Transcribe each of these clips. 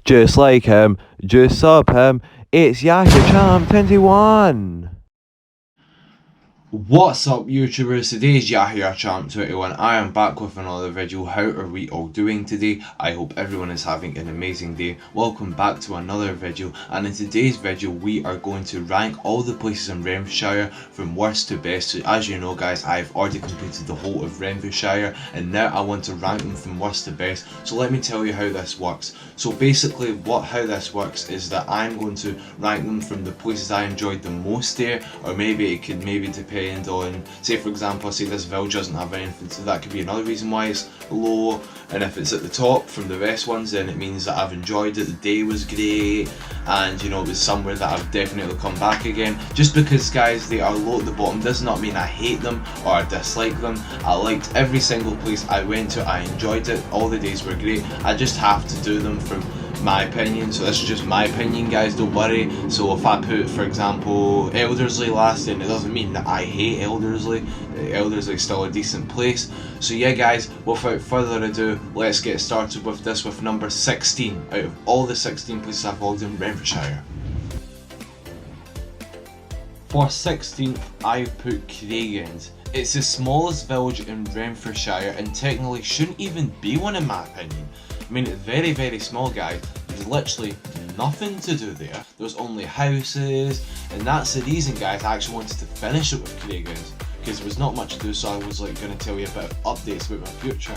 Just like him, just up him, it's Yahia Champ 21. What's up YouTubers, today's Yahia Champ 21. I am back with another video. How are we all doing today? I hope everyone is having an amazing day. Welcome back to another video, and in today's video we are going to rank all the places in Renfrewshire from worst to best. So as you know guys, I've already completed the whole of Renfrewshire and now I want to rank them from worst to best. So let me tell you how this works. So basically how this works is that I'm going to rank them from the places I enjoyed the most there, or maybe it could depend on, say for example, say this village doesn't have anything, so that could be another reason why it's low. And if it's at the top from the best ones, then it means that I've enjoyed it, the day was great, and you know, it was somewhere that I've definitely come back again. Just because guys they are low at the bottom does not mean I hate them or I dislike them. I liked every single place I went to, I enjoyed it, all the days were great. I just have to do them from my opinion, so this is just my opinion guys, don't worry. So if I put for example Eldersley last, then it doesn't mean that I hate Eldersley. Eldersley is still a decent place. So yeah guys, without further ado, let's get started with this, with number 16 out of all the 16 places I've logged in Renfrewshire. For 16th, I've put Craigend. It's the smallest village in Renfrewshire and technically shouldn't even be one in my opinion. I mean, it's very small guys, there's literally nothing to do there. There's only houses, and that's the reason guys I actually wanted to finish it with Craigend, because there was not much to do, so I was like going to tell you a bit of updates about my future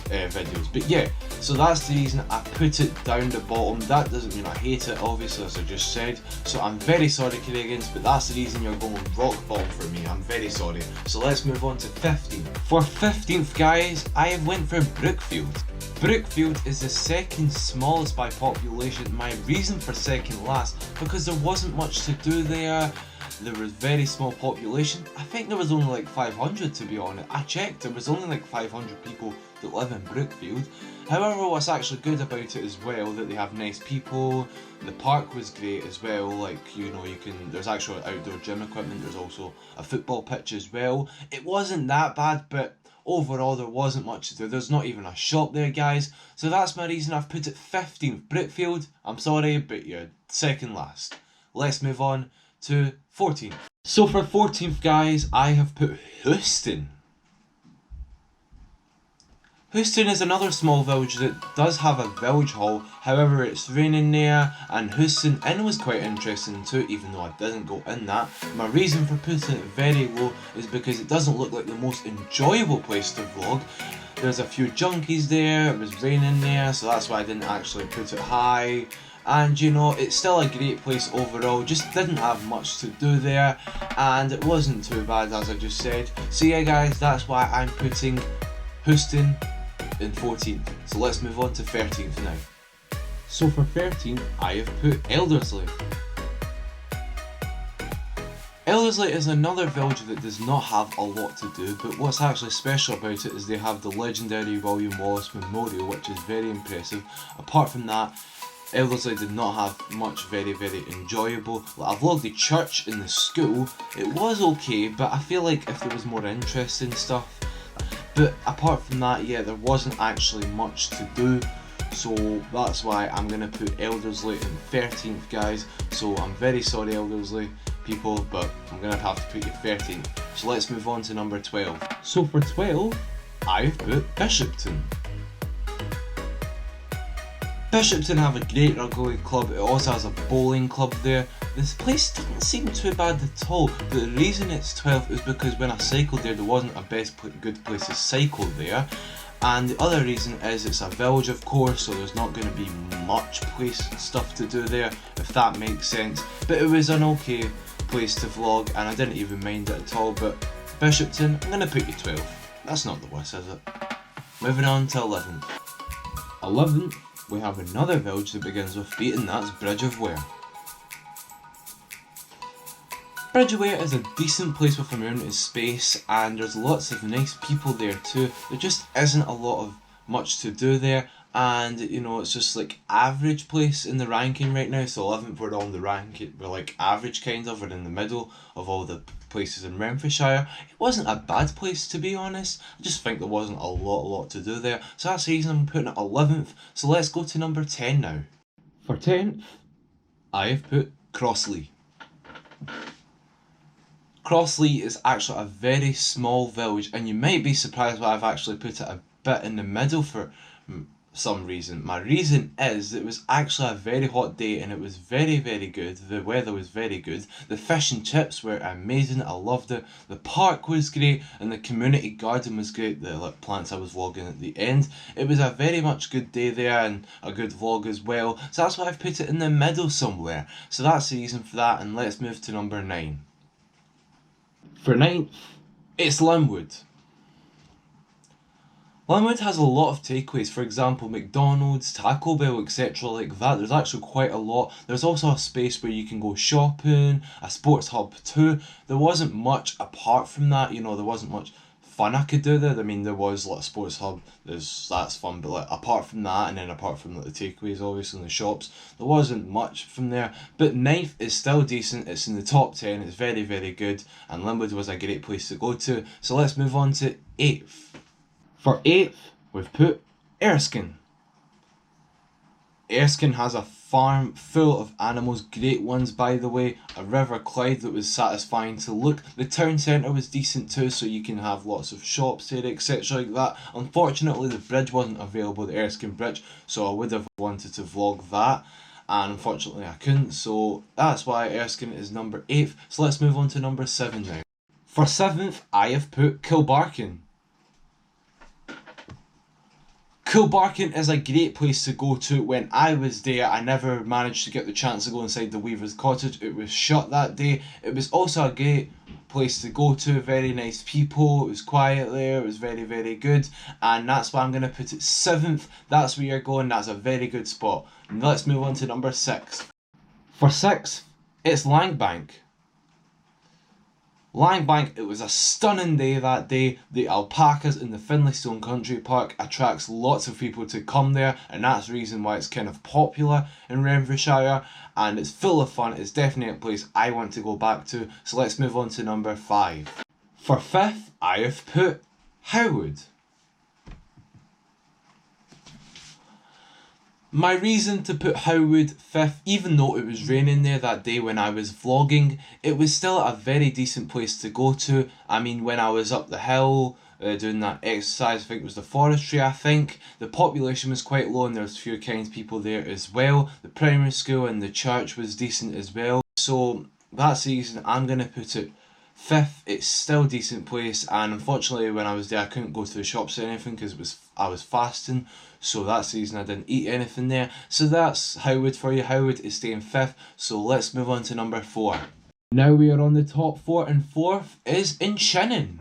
videos. But yeah, so that's the reason I put it down the bottom. That doesn't mean I hate it, obviously, as I just said, so I'm very sorry Craigend, but that's the reason you're going rock bottom for me. I'm very sorry. So let's move on to 15th. For 15th guys, I went for Brookfield. Brookfield is the second smallest by population. My reason for second last, because there wasn't much to do there. There was very small population. I think there was only like 500 to be honest. I checked, there was only like 500 people that live in Brookfield. However, what's actually good about it as well, that they have nice people. The park was great as well, like you know, there's actual outdoor gym equipment, there's also a football pitch as well. It wasn't that bad, but overall there wasn't much to do. There's not even a shop there guys, so that's my reason I've put it 15th. Brookfield, I'm sorry, but you're second last. Let's move on to 14th. So for 14th guys, I have put Houston. Houston is another small village that does have a village hall, however it's raining there, and Houston Inn was quite interesting too, even though I didn't go in that. My reason for putting it very low is because it doesn't look like the most enjoyable place to vlog. There's a few junkies there, it was raining there, so that's why I didn't actually put it high. And you know, it's still a great place overall, just didn't have much to do there, and it wasn't too bad as I just said. So yeah guys, that's why I'm putting Houston in 14th. So let's move on to 13th now. So for 13th, I have put Eldersley. Eldersley is another village that does not have a lot to do, but what's actually special about it is they have the legendary William Wallace Memorial, which is very impressive. Apart from that, Eldersley did not have much very enjoyable. Like, I vlogged the church in the school, it was okay, but I feel like if there was more interesting stuff. But apart from that, yeah, there wasn't actually much to do, so that's why I'm going to put Eldersley in 13th guys. So I'm very sorry Eldersley people, but I'm going to have to put you 13th. So let's move on to number 12. So for 12, I've put Bishopton. Bishopton have a great rugby club, it also has a bowling club there. This place doesn't seem too bad at all, but the reason it's 12th is because when I cycled there, there wasn't a good place to cycle there. And the other reason is it's a village of course, so there's not going to be much stuff to do there, if that makes sense. But it was an okay place to vlog and I didn't even mind it at all. But Bishopton, I'm going to put you 12th. That's not the worst, is it? Moving on to 11th. 11th, we have another village that begins with B, and that's Bridge of Ware. Bridge of Ware is a decent place with a mountain space and there's lots of nice people there too. There just isn't a lot of much to do there, and you know, it's just like average place in the ranking right now. So 11th, we're on the ranking, we're like average kind of, we're in the middle of all the places in Renfrewshire. It wasn't a bad place to be honest, I just think there wasn't a lot to do there, so that's the reason I'm putting it 11th. So let's go to number 10 now. For 10th, I have put Crossley. Crossley is actually a very small village, and you might be surprised why I've actually put it a bit in the middle for some reason. My reason is it was actually a very hot day and it was very, very good. The weather was very good. The fish and chips were amazing. I loved it. The park was great and the community garden was great. The plants I was vlogging at the end. It was a very much good day there and a good vlog as well. So that's why I've put it in the middle somewhere. So that's the reason for that, and let's move to number 9. For 9th, it's Linwood. Linwood has a lot of takeaways, for example McDonald's, Taco Bell, etc. like that. There's actually quite a lot. There's also a space where you can go shopping, a sports hub too. There wasn't much apart from that, there wasn't much fun I could do there. I mean, there was like a sports hub, that's fun, but like apart from that, and then apart from like the takeaways obviously in the shops, there wasn't much from there. But 9th is still decent, it's in the top 10, it's very, very good, and Linwood was a great place to go to. So let's move on to 8th. For 8th, we've put Erskine. Erskine has a farm full of animals, great ones by the way, a river Clyde that was satisfying to look. The town centre was decent too, so you can have lots of shops there, etc. like that. Unfortunately, the bridge wasn't available, the Erskine Bridge, so I would have wanted to vlog that, and unfortunately I couldn't, so that's why Erskine is number 8th. So let's move on to number 7 now. For 7th, I have put Kilbarchan. Kilbarchan is a great place to go to. When I was there, I never managed to get the chance to go inside the Weaver's Cottage. It was shut that day. It was also a great place to go to. Very nice people. It was quiet there. It was very, very good. And that's why I'm going to put it 7th. That's where you're going. That's a very good spot. And let's move on to number 6. For 6th, it's Langbank. Langbank, it was a stunning day that day. The alpacas in the Finlaystone Country Park attracts lots of people to come there, and that's the reason why it's kind of popular in Renfrewshire, and it's full of fun. It's definitely a place I want to go back to. So let's move on to number 5. For 5th, I have put Howwood. My reason to put Howwood 5th, even though it was raining there that day when I was vlogging, it was still a very decent place to go to. I mean, when I was up the hill doing that exercise, I think it was the forestry, the population was quite low and there was a few kind people there as well. The primary school and the church was decent as well. So that's the reason I'm going to put it 5th. It's still a decent place, and unfortunately when I was there I couldn't go to the shops or anything because I was fasting, so that's the reason I didn't eat anything there. So that's Howwood for you. Howwood is staying 5th. So let's move on to number 4. Now we are on the top 4, and 4th is Inchinnan.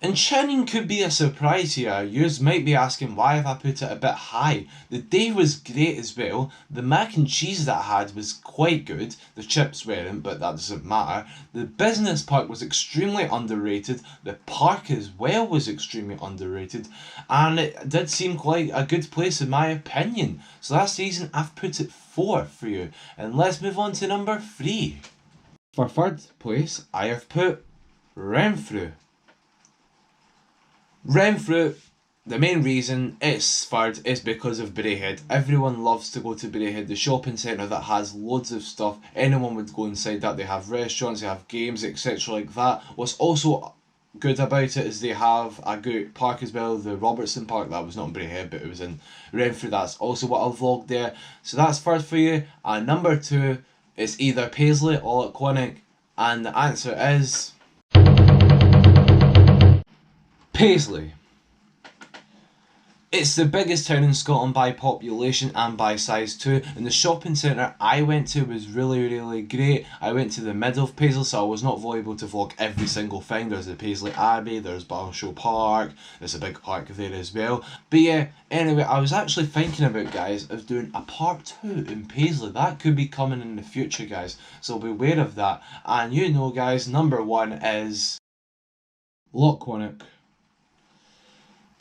Inchinnan could be a surprise here. Yours might be asking why have I put it a bit high. The day was great as well. The mac and cheese that I had was quite good. The chips weren't, but that doesn't matter. The business park was extremely underrated. The park as well was extremely underrated. And it did seem quite a good place in my opinion. So that's the reason I've put it 4 for you. And let's move on to number 3. For 3rd place, I have put Renfrew. Renfrew, the main reason it's 3rd is because of Braehead. Everyone loves to go to Braehead, the shopping centre that has loads of stuff. Anyone would go inside that. They have restaurants, they have games, etc. like that. What's also good about it is they have a good park as well, the Robertson Park. That was not in Braehead, but it was in Renfrew. That's also what I'll vlog there. So that's 3rd for you. And number 2 is either Paisley or Quinnick, and the answer is Paisley. It's the biggest town in Scotland by population and by size too, and the shopping centre I went to was really, really great. I went to the middle of Paisley, so I was not able to vlog every single thing. There's the Paisley Abbey, there's Balshaw Park, there's a big park there as well. But yeah, anyway, I was actually thinking about, guys, of doing a part 2 in Paisley. That could be coming in the future, guys, so beware of that. And you know, guys, number 1 is Lochquinnock.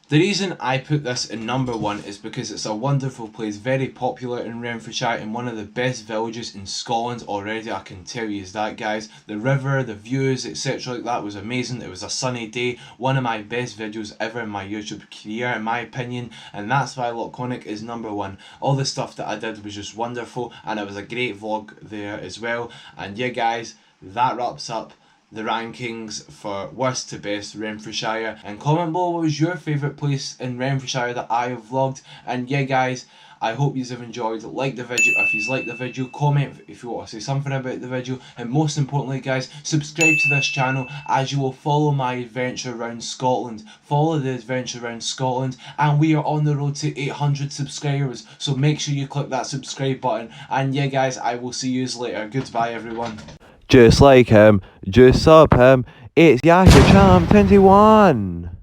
The reason I put this in number 1 is because it's a wonderful place, very popular in Renfrewshire, and one of the best villages in Scotland already, I can tell you is that, guys. The river, the views, etc. like that was amazing. It was a sunny day, one of my best videos ever in my YouTube career in my opinion, and that's why Lochconic is number 1. All the stuff that I did was just wonderful, and it was a great vlog there as well. And yeah guys, that wraps up the rankings for worst to best Renfrewshire, and comment below what was your favourite place in Renfrewshire that I have vlogged. And yeah guys, I hope you have enjoyed. Like the video if you liked the video, comment if you want to say something about the video, and most importantly guys, subscribe to this channel as you will follow my adventure around Scotland. Follow the adventure around Scotland, and we are on the road to 800 subscribers, so make sure you click that subscribe button. And yeah guys, I will see you later. Goodbye everyone. Just like him, just sub him. It's Yahia Charm 21.